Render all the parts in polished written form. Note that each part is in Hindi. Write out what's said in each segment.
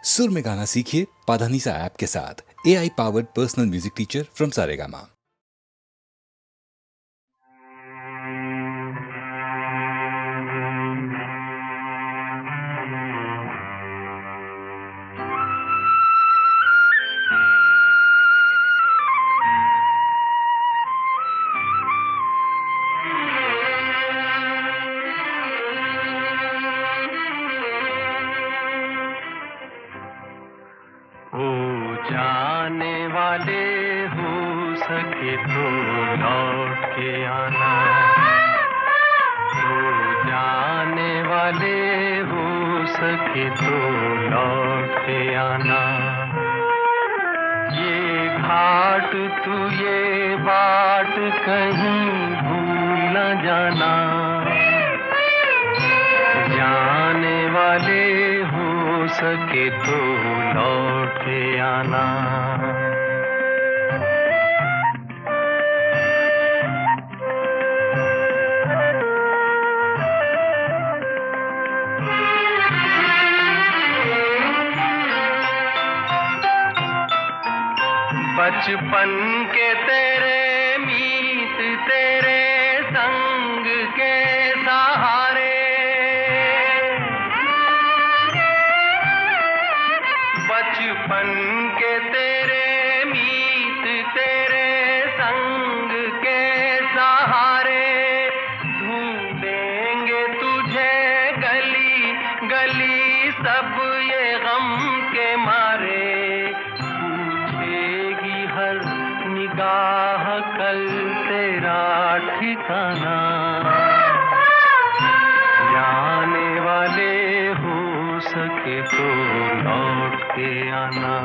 सुर में गाना सीखिए पाधानीसा ऐप के साथ। AI powered personal music teacher from Saregama. जाने वाले हो सके तो लौट के आना, तो जाने वाले हो सके तो लौट के आना। ये घाट तू ये बाट कहीं भूल न जाना, जाने वाले हो सके तो लौट के आना। बचपन के तेरे मीत तेरे संग के सहारे, बचपन के तेरे मीत तेरे संग के सहारे, ढूंढेंगे तुझे गली गली सब ये गम के मारे। पूछेगी हर निगाह कल तेरा ठिकाना, जाने वाले हो सके तो लौट के आना।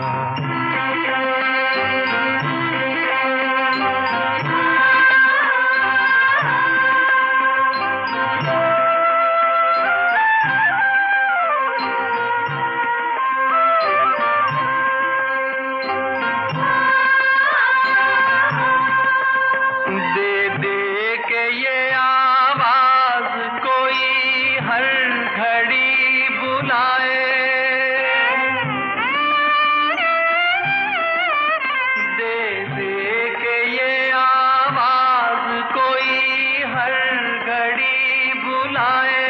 दे दे के ये आवाज कोई हर घड़ी बुलाए, दे दे के ये आवाज कोई हर घड़ी बुलाए।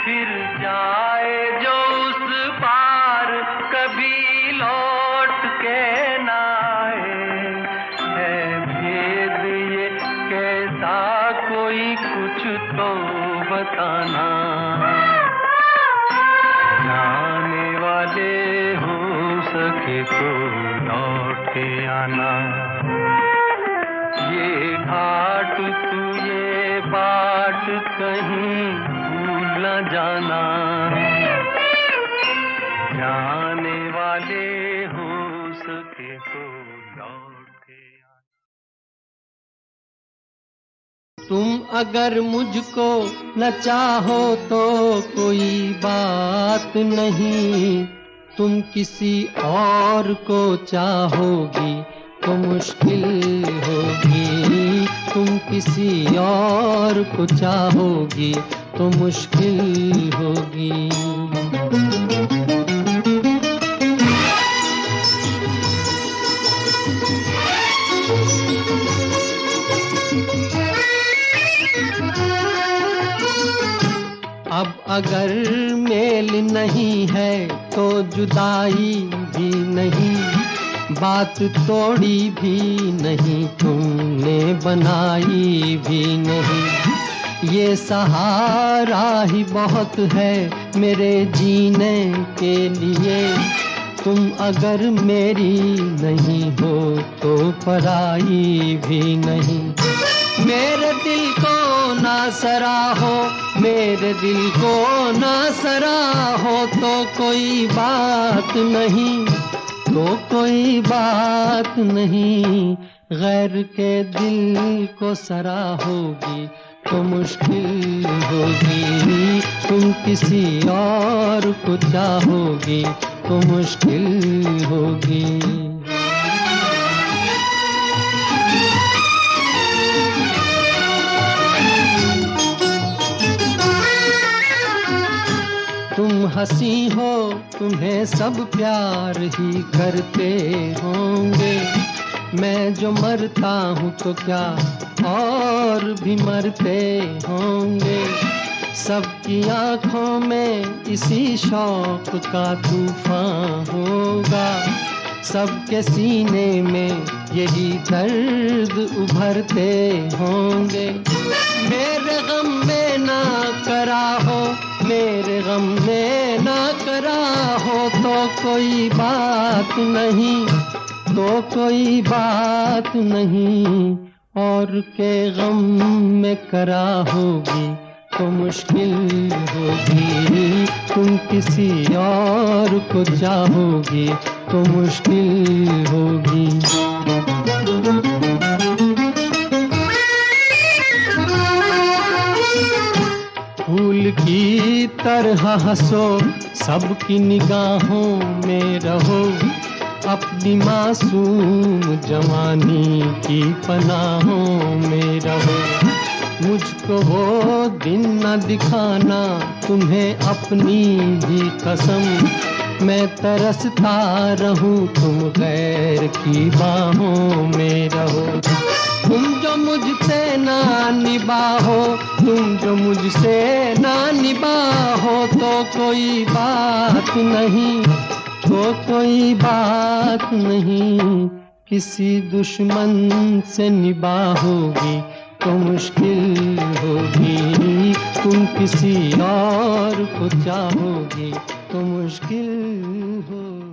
फिर जाए जो उस पार कभी लौट के ना आए। है भेद ये कैसा कोई कुछ तो बताना, जाने वाले हो सके तो लौट के आना। ये घाट तू ये बाट कहीं भूल न जाना, जाने वाले हो सके तो लौट के आना। तुम अगर मुझको न चाहो तो कोई बात नहीं, तुम किसी और को चाहोगी तो मुश्किल होगी। तुम किसी और को चाहोगी तो मुश्किल होगी। अब अगर मेल नहीं है तो जुदाई भी नहीं, बात तोड़ी भी नहीं तुमने बनाई भी नहीं। ये सहारा ही बहुत है मेरे जीने के लिए, तुम अगर मेरी नहीं हो तो पराई भी नहीं। मेरे दिल को ना सराहो, मेरे दिल को ना सराहो तो कोई बात नहीं, तो कोई बात नहीं। गैर के दिल को सराहोगी तो मुश्किल होगी। तुम किसी और को चाहोगी तो मुश्किल होगी। उदासी हो तुम्हें सब प्यार ही करते होंगे। मैं जो मरता हूँ तो क्या और भी मरते होंगे। सबकी आंखों में इसी शौक का तूफान होगा। सबके सीने में यही दर्द उभरते होंगे। मेरे गम में ना करा हो, मेरे गम में ना करा हो तो कोई बात नहीं, तो कोई बात नहीं। और के गम में करा होगी तो मुश्किल होगी। तुम किसी और को चाहोगी तो मुश्किल होगी। फूल की तरह हंसो, सबकी निगाहों में रहो। अपनी मासूम जवानी की पनाहों में रहो। मुझको वो दिन न दिखाना तुम्हें अपनी भी कसम। मैं तरसता रहूं तुम गैर की बाहों में रहो। तुम जो मुझसे ना निभाओ, तुम जो मुझसे ना निभाओ तो कोई बात नहीं, तो कोई बात नहीं। किसी दुश्मन से निभाओगी तो मुश्किल होगी। तुम किसी और को चाहोगी तो मुश्किल होगी।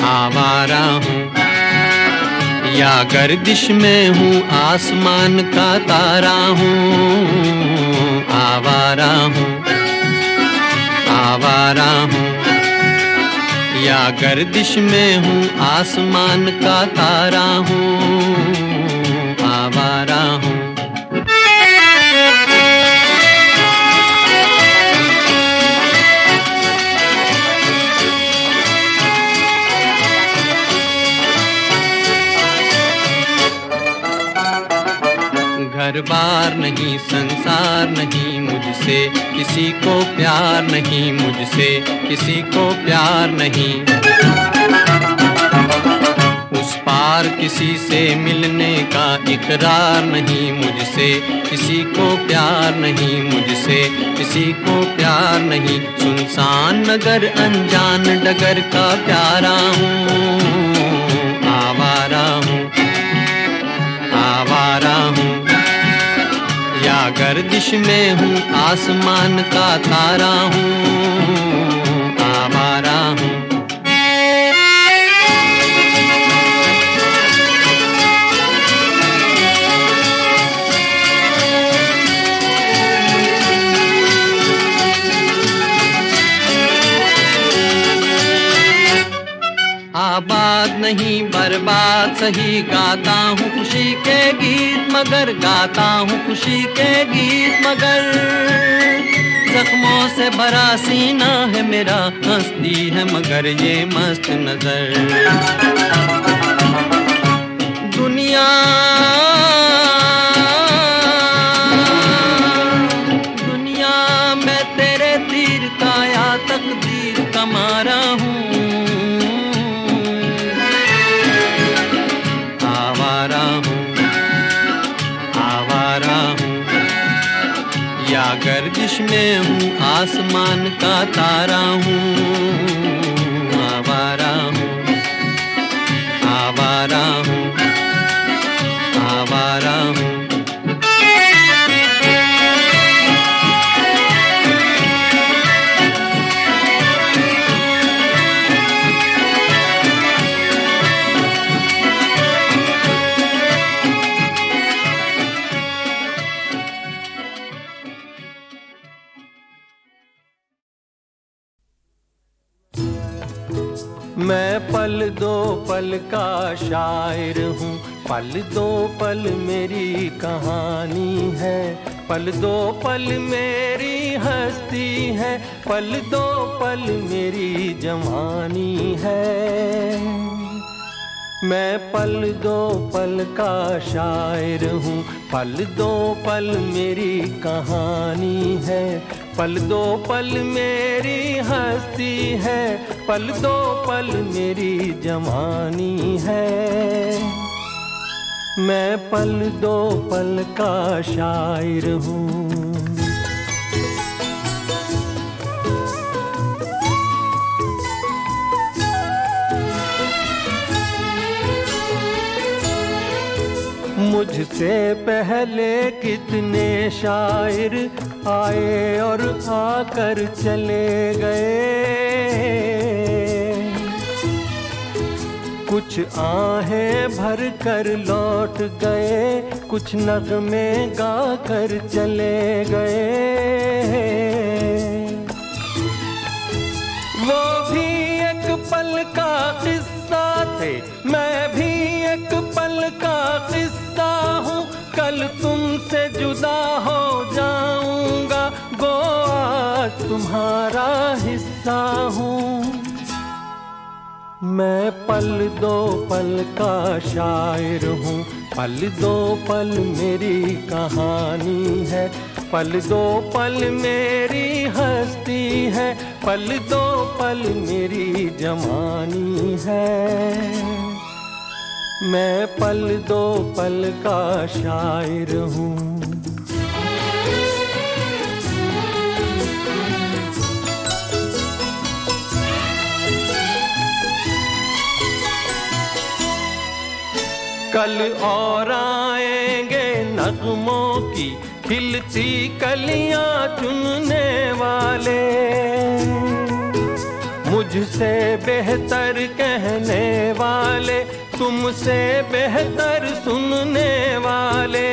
आवारा हूँ या गर्दिश में हूँ, आसमान का तारा हूँ। आवारा हूँ, आवारा हूँ या गर्दिश में हूँ, आसमान का तारा हूँ। आवारा हूँ। घर बार नहीं, संसार नहीं, मुझसे किसी को प्यार नहीं, मुझसे किसी को प्यार नहीं। उस पार किसी से मिलने का इकरार नहीं, मुझसे किसी को प्यार नहीं, मुझसे किसी को प्यार नहीं। सुनसान नगर अनजान डगर का प्यारा हूँ। आवारा हूँ, आवारा हूँ या गर्दिश में हूँ, आसमान का तारा हूँ। आवारा हूँ। आबाद नहीं बर्बाद सही, गाता हूँ खुशी के गीत मगर, गाता हूँ खुशी के गीत मगर। जख्मों से भरा सीना है मेरा, हंसती है मगर ये मस्त नजर। दुनिया दुनिया मैं तेरे तीर का या तकदीर का मारा हूँ। या गर्दिश में हूँ, आसमान का तारा हूँ। आवारा हूँ, आवारा हूँ, आवारा हूँ। मैं पल दो पल का शायर हूँ, पल दो पल मेरी कहानी है, पल दो पल मेरी हस्ती है, पल दो पल मेरी जवानी है। मैं पल दो पल का शायर हूँ, पल दो पल मेरी कहानी है, पल दो पल मेरी हस्ती है, पल दो पल मेरी जवानी है। मैं पल दो पल का शायर हूँ। मुझसे पहले कितने शायर आए और आकर चले गए, कुछ आहें भर कर लौट गए, कुछ नगमे गा कर चले गए। वो भी एक पल का किस्सा थे, मैं भी एक पल का किस्सा हूँ, कल तुमसे जुदा हो जाऊंगा, गो आज तुम्हारा हिस्सा हूँ। मैं पल दो पल का शायर हूँ, पल दो पल मेरी कहानी है, पल दो पल मेरी हस्ती है, पल दो पल मेरी जवानी है। मैं पल दो पल का शायर हूँ। कल और आएंगे नगमों की खिलती कलियां चुनने वाले, मुझसे बेहतर कहने वाले, तुमसे बेहतर सुनने वाले।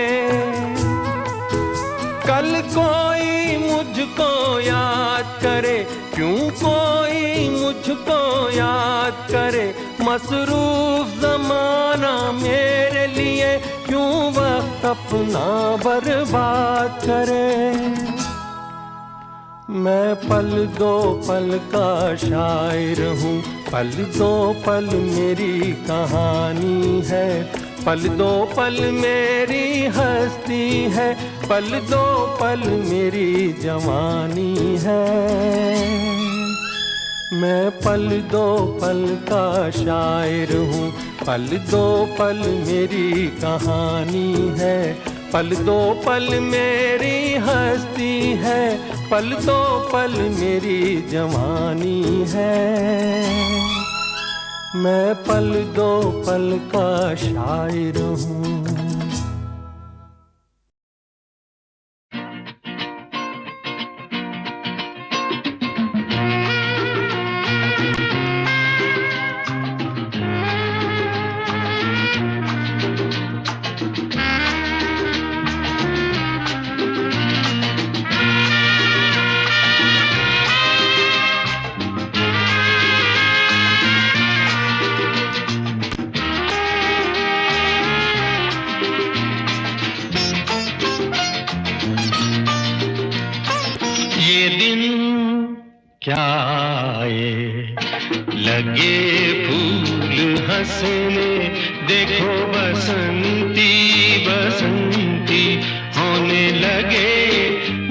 कल कोई मुझको याद करे, क्यों कोई मुझको याद करे, मसरूफ ज़माना मेरे लिए क्यों वक्त अपना बर्बाद करे। मैं पल दो पल का शायर हूँ, पल दो पल मेरी कहानी है, पल दो पल मेरी हस्ती है, पल दो पल मेरी जवानी है। मैं पल दो पल का शायर हूँ, पल दो पल मेरी कहानी है, पल दो पल मेरी हस्ती है, पल दो पल मेरी जवानी है। मैं पल दो पल का शायर हूँ। ये दिन क्या आए, लगे फूल हंसने, देखो बसंती बसंती होने लगे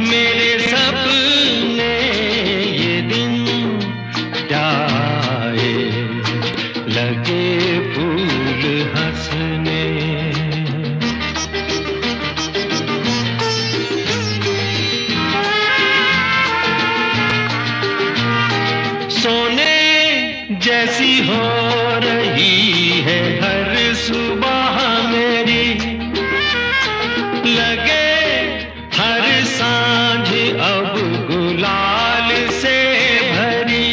मेरे सपने। ये दिन क्या आए, लगे फूल हंसने। सोने जैसी हो रही है हर सुबह मेरी, लगे हर सांझ अब गुलाल से भरी,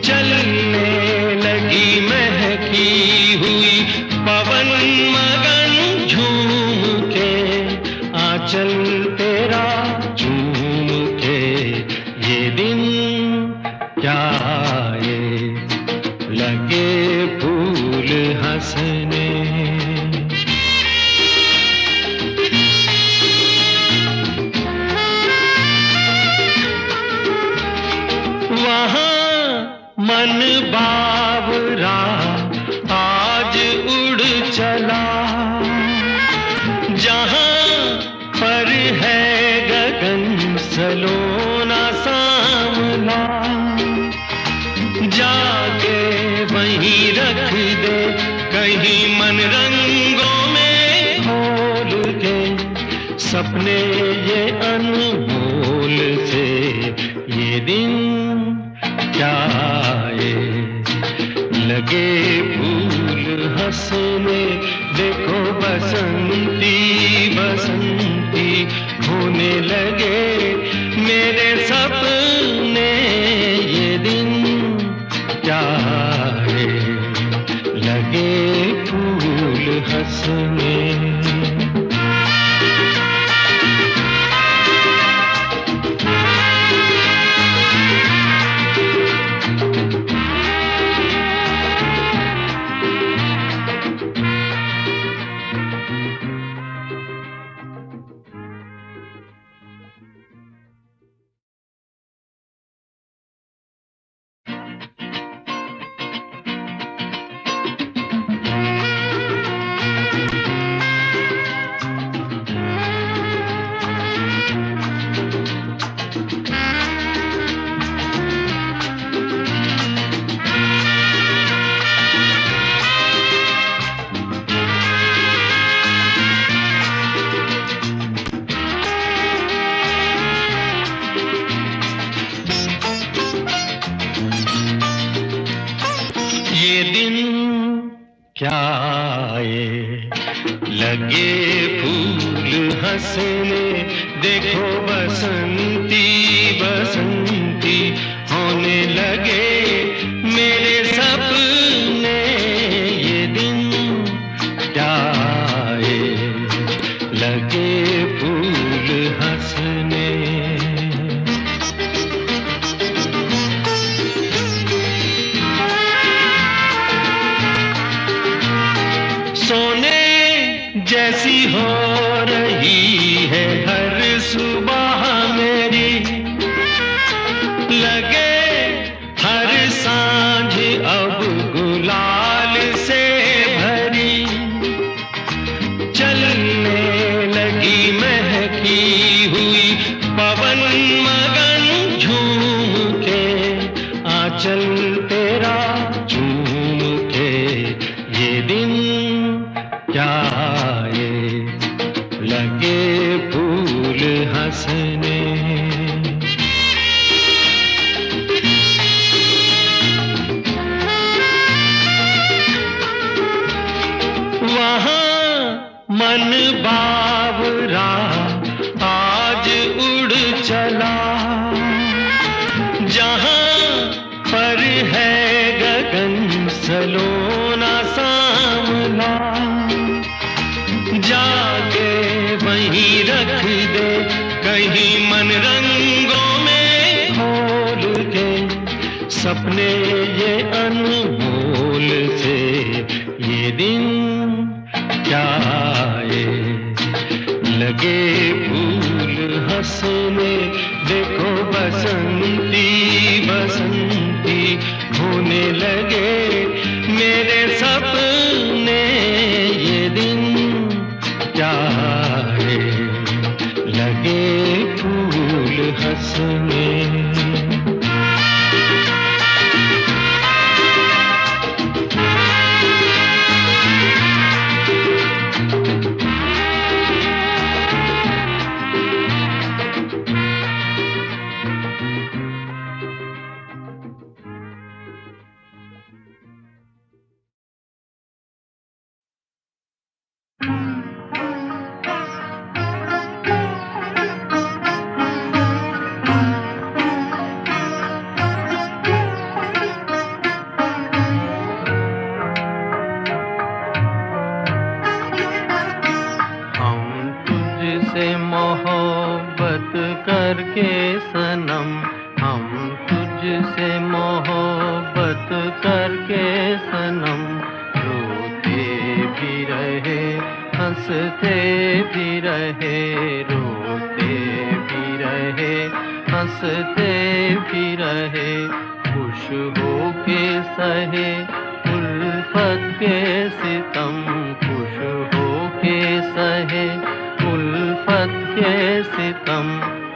चलने लगी महकी हुई पवन मगन झूम के, आंचल तेरा झूम के। ये दिन क्या आए, लगे हंसने। वहाँ मन बावरा आज उड़ चला, जहाँ पर है गगन सलोना सांवला। जाके वहीं रख दे कहीं मन रंगों में खोल के, सपने ये अनमोल से ये दिन क्या आए। लगे फूल हंसने, देखो बसंती बसंती होने लगे मेरे सपने। ये दिन क्या आए, लगे फूल हंसने। ये दिन क्या आए, लगे फूल हंसने, देखो बसंती बसंती होने लगे मेरे सपने। ये दिन क्या आए, लगे फूल हंसने। सोने जैसी हो रही है हर सुबह मेरी, लगे हर सांझ अब गुलाल से भरी। चलने लगी महकी हुई पवन मगन झूम के, आंचल तेरा झूम के। ये दिन क्या आए, लगे फूल हंसने। वहाँ मन बावरा आज उड़ चला, जहाँ पर है गगन सलोना सांवला। जाके वहीं रख दे कहीं मन रंगों में खोल के, सपने ये अनमोल से ये दिन क्या आए। लगे फूल हंसने, देखो बसंती बसंती होने लगे मेरे सपने। ये दिन क्या आए, लगे फूल हंसने। मोहब्बत करके सनम, हम तुझसे मोहब्बत करके सनम, रोते हंसते भी रहे रोते भी रहे, हंसते भी रहे, खुश हो के सहे उल्फत के सितम, खुश हो के सहे उल्फत के सितम,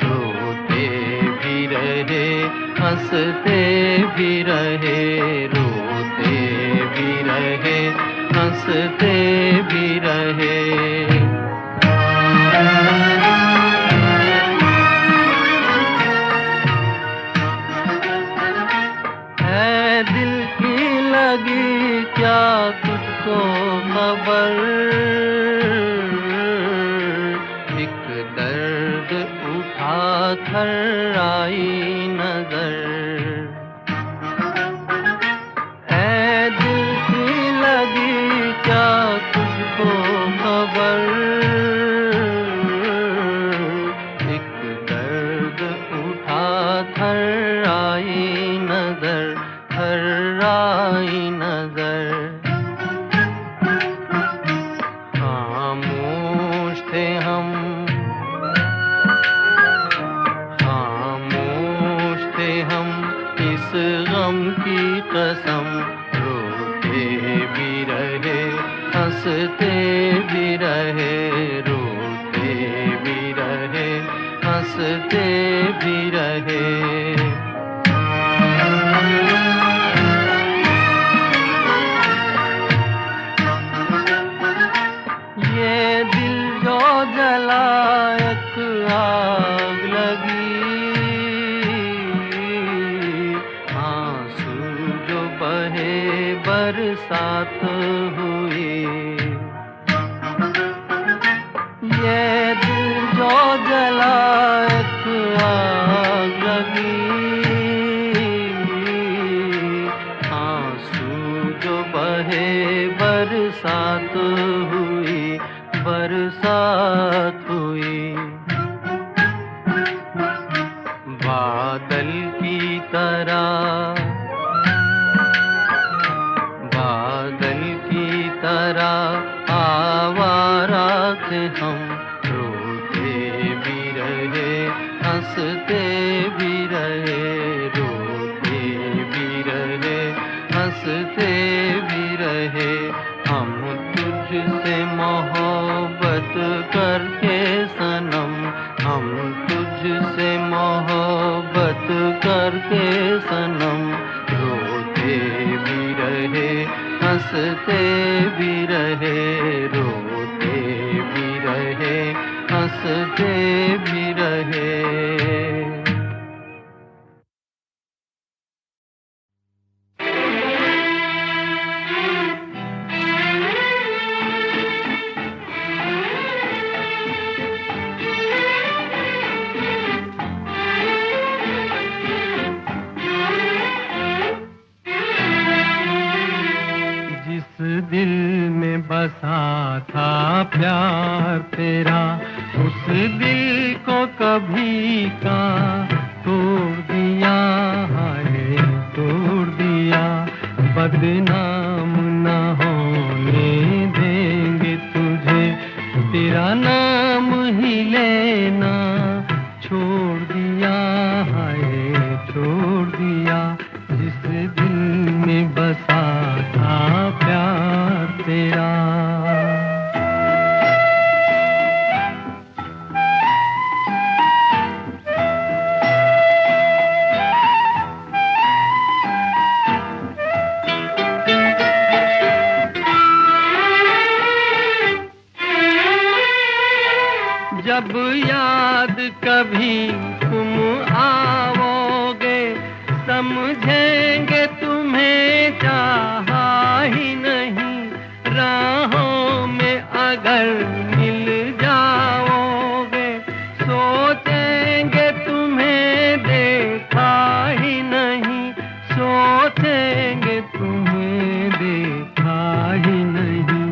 रोते भी रहे हंसते भी रहे, रोते भी रहे हंसते भी रहे। है दिल की लगी क्या तुझको खबर, एक दर्द उठा कर आई नजर, है दिल की लगी क्या तुझको खबर, एक दर्द उठा कर आई नजर, कर आई नजर। खामोश थे हम, खामोश थे हम इस गम की कसम, रोते भी रहे हंसते भी रहे, रोते भी रहे हंसते भी रहे। ये दिल जो जला एक आग लगी, आंसू जो बहे बरसात हुई, ये दिल जो जला एक आग लगी, आंसू जो बहे बरसात हुई, बरसात हुई। बादल की तरह, बादल की तरह आवारा थे हम, रोते भी रहे हंसते भी रहे, रोते भी रहे हंसते भी रहे। हम तुझसे मोहब्बत करके सनम, हम तुझसे मोहब्बत करके सनम, रोते भी रहे हंसते भी रहे, रोते भी रहे हंसते भी रहे। दिल में बसा था प्यार तेरा, उस दिल को कभी का तोड़ दिया, हाय तोड़ दिया। बदनाम न होने देंगे तुझे, तेरा नाम ही लेना छोड़ दिया, हाय छोड़ दिया। जिस दिल में बसा था प्यार तेरा। जब याद कभी तुम आओगे, समझेंगे तुम्हें चाहा ही नहीं। राहों में अगर मिल जाओगे, सोचेंगे तुम्हें देखा ही नहीं, सोचेंगे तुम्हें देखा ही नहीं।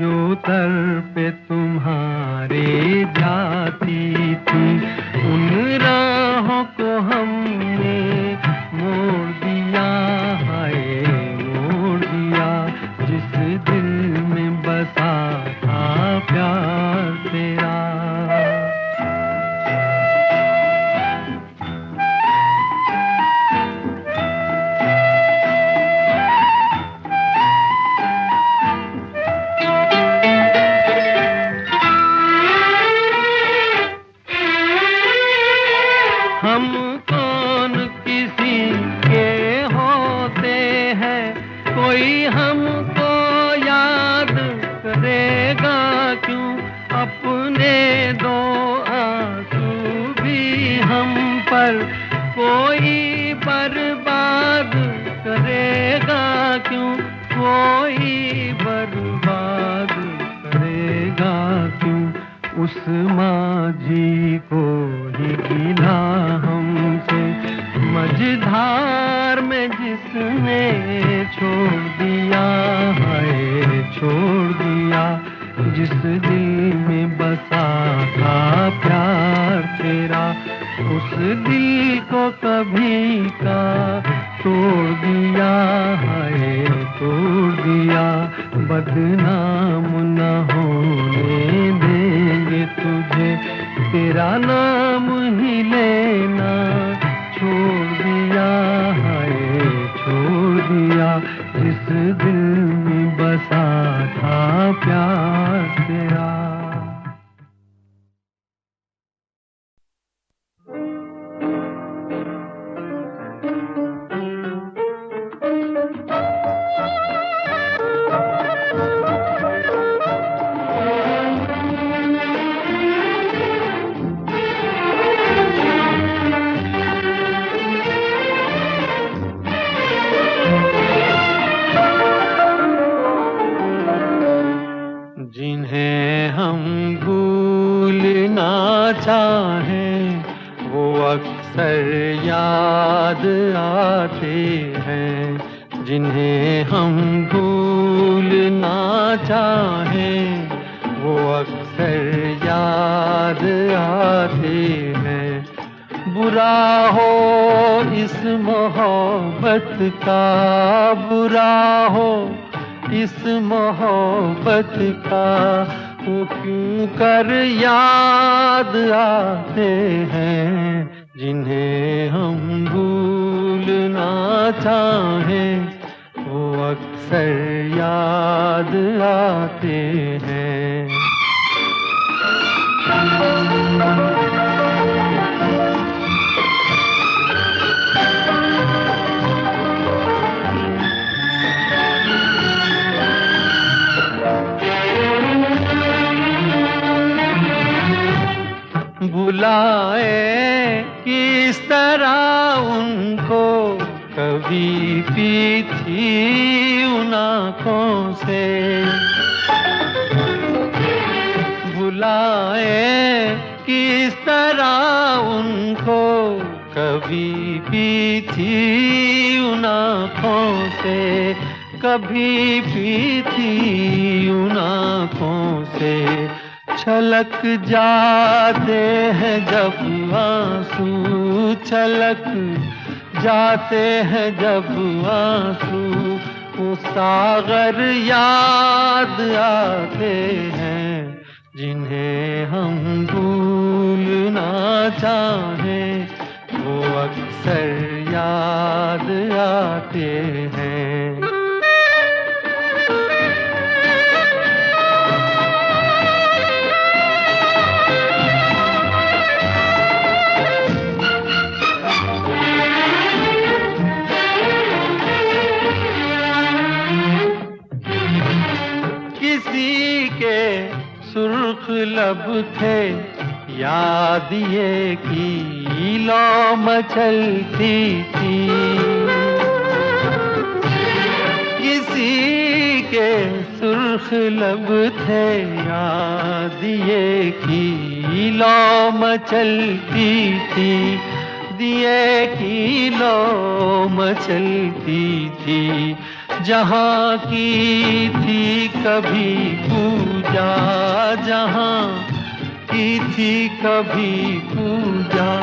जो तरफ़े तुम्हारे जाती थी, उन राहों को हमने मोड़ दिया, हाय मोड़ दिया। जिस दिल में बसा था दो आंसू भी हम पर, कोई बर्बाद करेगा क्यों, कोई बर्बाद करेगा क्यों। उस माझी को ही गिला हमसे, मझधार में जिसने छोड़ दिया है, छोड़ दिया। जिस दिल में बसा था प्यार तेरा, उस दिल को कभी का तोड़ दिया है, तोड़ दिया। बदनाम न होने देंगे तुझे, तेरा नाम ही लेना छोड़ दिया है, छोड़ दिया। जिस दिल में बसा था प्यार तेरा। जिन्हें हम भूलना चाहें वो अक्सर याद आते हैं, जिन्हें हम भूलना चाहें वो अक्सर याद आते हैं। बुरा हो इस मोहब्बत का, बुरा हो इस मोहब्बत का, वो क्यों कर याद आते हैं। जिन्हें हम भूलना चाहें वो अक्सर याद आते हैं। बुलाए किस तरह उनको, कभी पी थी उन आँखों से। बुलाए किस तरह उनको, कभी पी थी उन आँखों से, कभी पी थी उन आँखों से। छलक जाते हैं जब आंसू, छलक जाते हैं जब आंसू, वो सागर याद आते हैं। जिन्हें हम भूलना चाहें वो अक्सर याद आते हैं। किसी के सुर्ख लब थे, याद ये की लौ मचलती थी। किसी के सुर्ख लब थे, याद ये की लौ मचलती थी। दिए की लौ मचलती थी, जहाँ की थी कभी पूजा, जहाँ की थी कभी पूजा।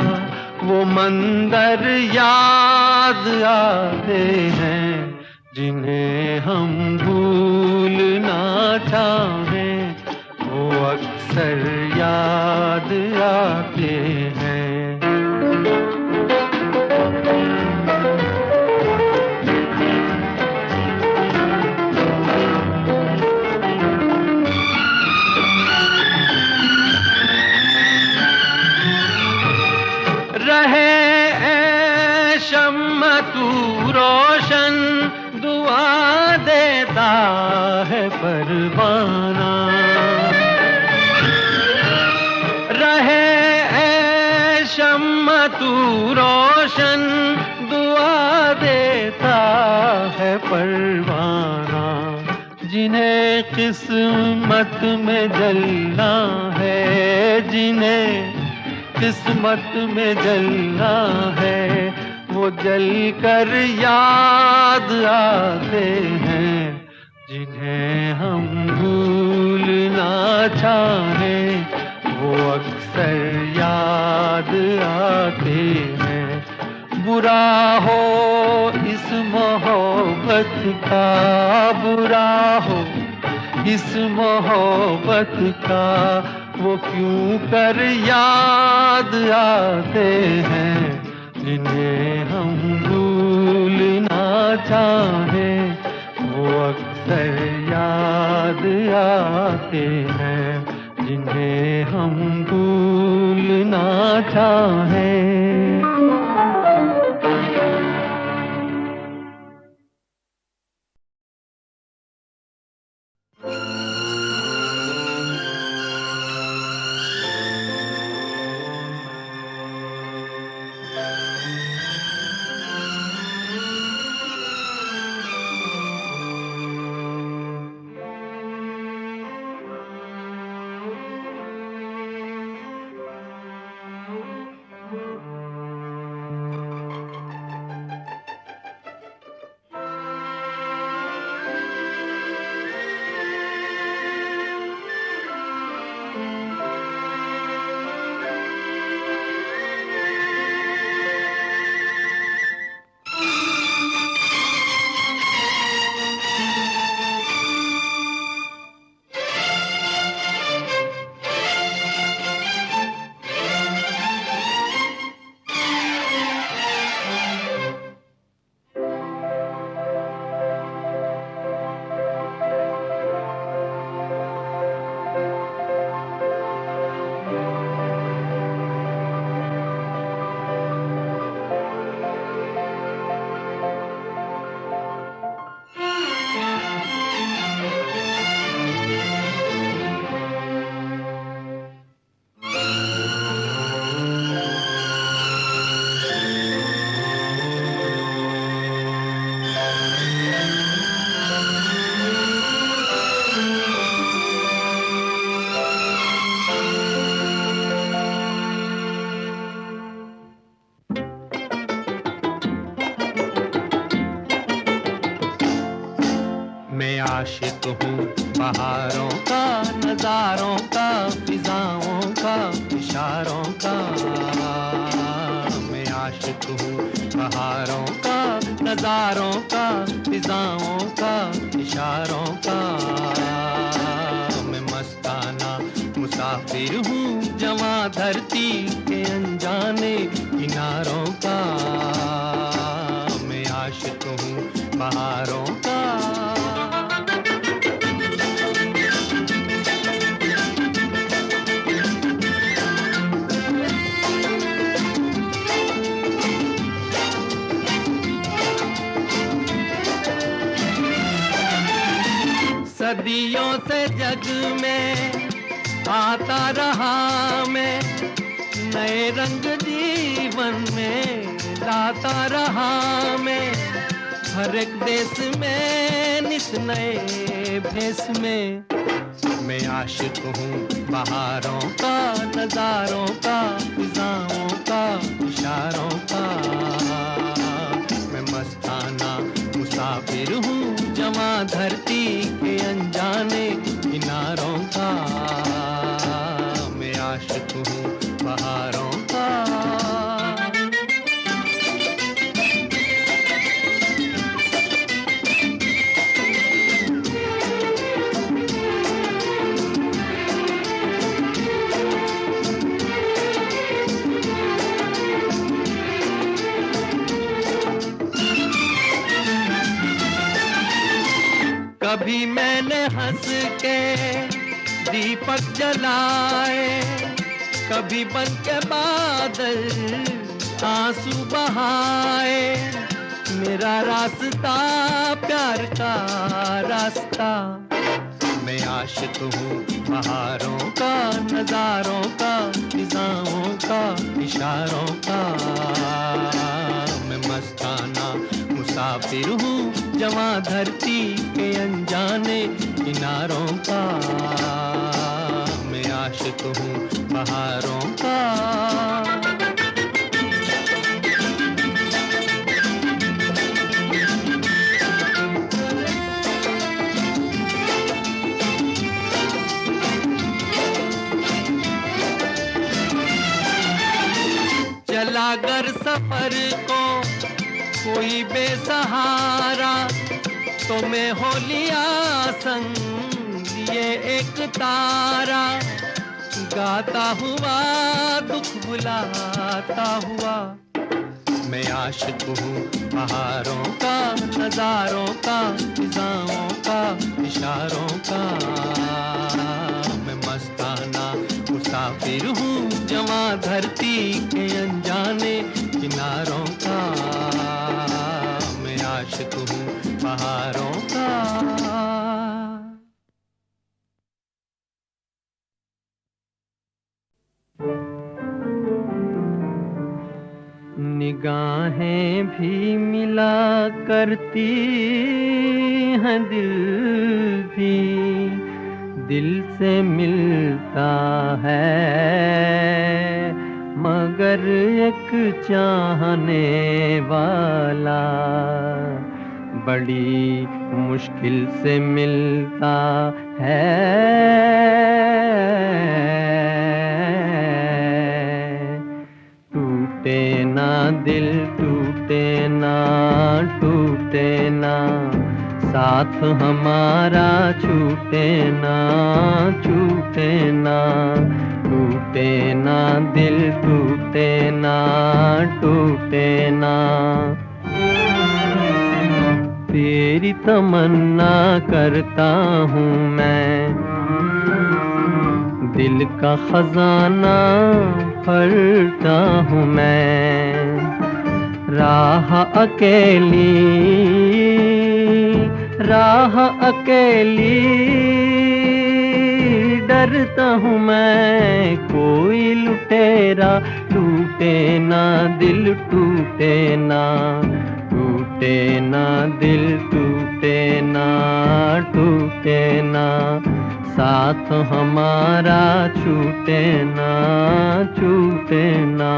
वो मंदिर याद आते हैं, जिन्हें हम भूलना चाहें वो अक्सर याद आते हैं। रहे शम्मा तू रोशन, दुआ देता है परवाना। तू रोशन दुआ देता है परवाना, जिन्हें किस्मत में जलना है, जिन्हें किस्मत में जलना है, वो जल कर याद आते हैं, जिन्हें हम भूलना चाहें वो अक्सर याद आते हैं। बुरा हो इस मोहब्बत का, बुरा हो इस मोहब्बत का, वो क्यों कर याद आते हैं, जिन्हें हम भूलना चाहें वो अक्सर याद आते हैं, जिन्हें हम भूलना चाहें। आशिक हूँ बहारों का, नजारों का, फिजाओं का, इशारों का। मैं आशिक हूँ बहारों का, नजारों का, फिजाओं का, इशारों का। मैं मस्ताना मुसाफिर हूँ जवां धरती के अनजाने किनारों का। मैं आशिक हूँ बहारों का। सदियों से जग में आता रहा मैं, नए रंग जीवन में लाता रहा मैं। हर एक देश में नित नए भेष में। मैं आशिक हूँ बहारों का, नजारों का, फिजाओं का, इशारों का। मैं मस्ताना मुसाफिर हूँ जवां धरती के अनजाने किनारों का। मैं आशिक हूँ बहारों का। कभी मैंने हंस के दीपक जलाए, कभी बन के बादल आंसू बहाए। मेरा रास्ता प्यार का रास्ता। मैं आशिक हूँ बहारों का, नजारों का, फिजाओं का, इशारों का। मैं मस्ताना मुसाफिर हूँ जवां धरती के अनजाने किनारों का। मैं आशिक हूँ बहारों का। चला कर सफर को कोई बेसहारा, तो मैं हो लिया संग ये एक तारा। गाता हुआ दुख बुलाता हुआ, मैं आशिक हूँ बहारों का, नजारों का, फिजाओं का, इशारों का। मैं मस्ताना मुसाफिर हूँ जवां धरती के अनजाने किनारों का। मैं आशिक हूँ बहारों का। निगाहें भी मिला करती हैं, दिल भी दिल से मिलता है, मगर एक चाहने वाला बड़ी मुश्किल से मिलता है। टूटे ना दिल, टूटे ना, टूटे ना साथ हमारा, छूटे ना, छूटे ना। टूटे ना दिल, टूटे ना, टूटे ना। तेरी तमन्ना करता हूँ मैं, दिल का खजाना भरता हूँ मैं। राह अकेली, राह अकेली डरता हूँ मैं, कोई लुटेरा टूटे ना दिल, टूटे ना। टूटे ना दिल, टूटे ना, टूटे ना साथ हमारा, छूटे ना, छूटे ना।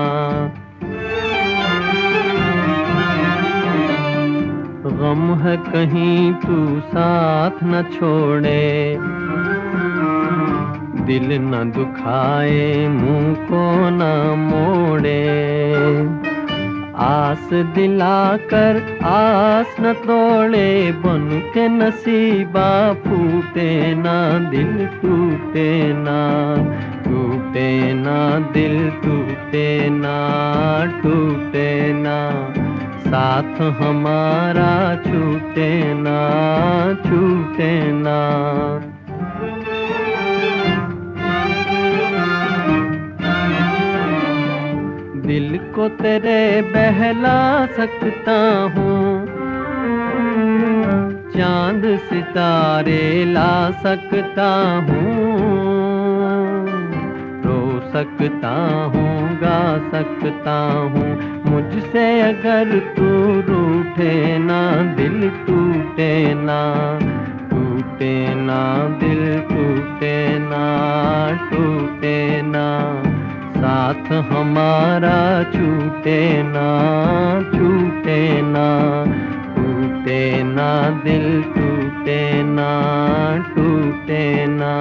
गम है कहीं तू साथ न छोड़े, दिल न दुखाए, मुंह को न मोड़े। आस दिलाकर आस न तोड़े, बन के नसीबा फूटे ना दिल, टूटे ना। टूटे ना दिल, टूटे ना, टूटे ना साथ हमारा, छूटे ना, छूटे ना। दिल को तेरे बहला सकता हूँ, चांद सितारे ला सकता हूँ। रो सकता हूँ, गा सकता हूँ, मुझसे अगर तू रूठे ना दिल, टूटे ना। टूटे ना दिल, टूटे ना, टूटे ना साथ हमारा, छूटे ना, छूटे ना। टूटे ना दिल, टूटे ना, टूटे ना।